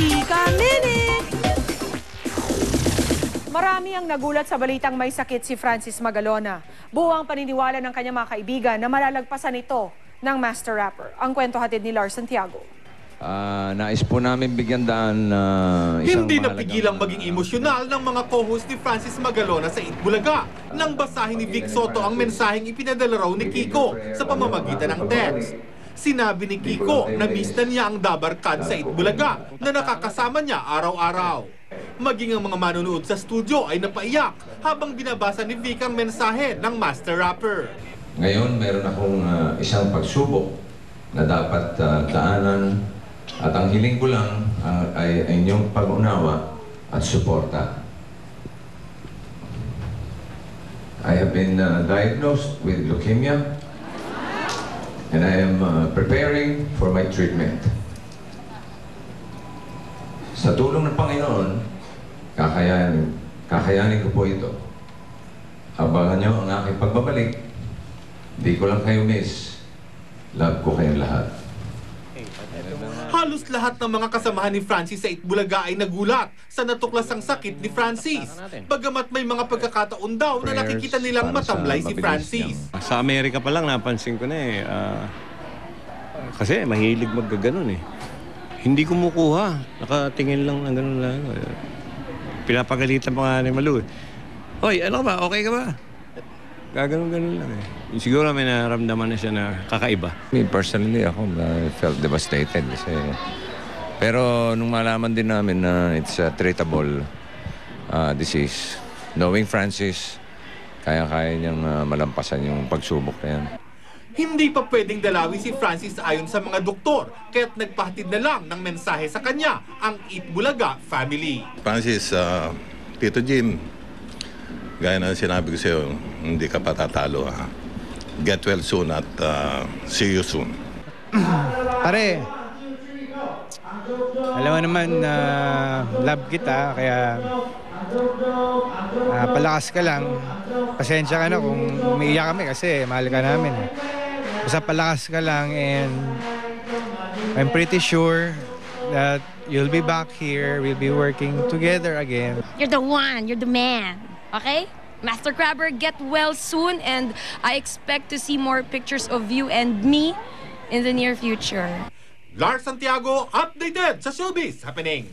Chika Minute! Marami ang nagulat sa balitang may sakit si Francis Magalona. Buo ang paniniwala ng kanyang mga kaibigan na malalagpasan ito ng master rapper. Ang kwento hatid ni Lars Santiago. Nais po namin bigyan daan na Hindi napigilang maging emosyonal ng mga co-host ni Francis Magalona sa Itbulaga nang basahin ni Vic Soto ang mensaheng ipinadala raw ni Kiko sa pamamagitan ng text. Sinabi ni Kiko na miss na niya ang dabarkad sa Itbulaga na nakakasama niya araw-araw. Maging ang mga manonood sa studio ay napaiyak habang binabasa ni Vic ang mensahe ng master rapper. Ngayon, meron akong isang pagsubok na dapat daanan at ang hiling ko lang ay inyong pag-unawa at suporta. I have been diagnosed with leukemia and I am preparing for my treatment. Sa tulong ng Panginoon, kakayanin ko po ito. Abangan nyo ang aking pagbabalik. Di ko lang kayo miss. Love ko kayong lahat. Halos lahat ng mga kasamahan ni Francis sa Itbulaga ay nagulat sa natuklasang sakit ni Francis. Bagamat may mga pagkakataon daw na nakikita nilang matamlay si Francis. Sa Amerika pa lang napansin ko na kasi mahilig maggaganon Hindi kumukuha. Nakatingin lang ng ganun lang. Pinapagalitan pa nga ni Malu. Hoy, ano ba? Okay ka ba? Gaganon-ganon lang Siguro may naramdaman na siya na kakaiba. Me personally, ako felt devastated kasi pero nung malaman din namin na it's a treatable disease, knowing Francis, kaya-kaya niyang malampasan yung pagsubok na yan. Hindi pa pwedeng dalawi si Francis ayon sa mga doktor, kaya't nagpahatid na lang ng mensahe sa kanya ang Itbulaga family. Francis, Tito Jim, gaya na sinabi ko sa iyo, hindi ka patatalo. Get well soon at see you soon. Pare, alam mo naman na love kita, kaya palakas ka lang. Pasensya ka na kung umiiyak kami kasi mahal ka namin. Basta palakas ka lang and I'm pretty sure that you'll be back here. We'll be working together again. You're the one. You're the man. Okay? Master Crabber, get well soon, and I expect to see more pictures of you and me in the near future. Lars Santiago, updated sa Showbiz Happenings.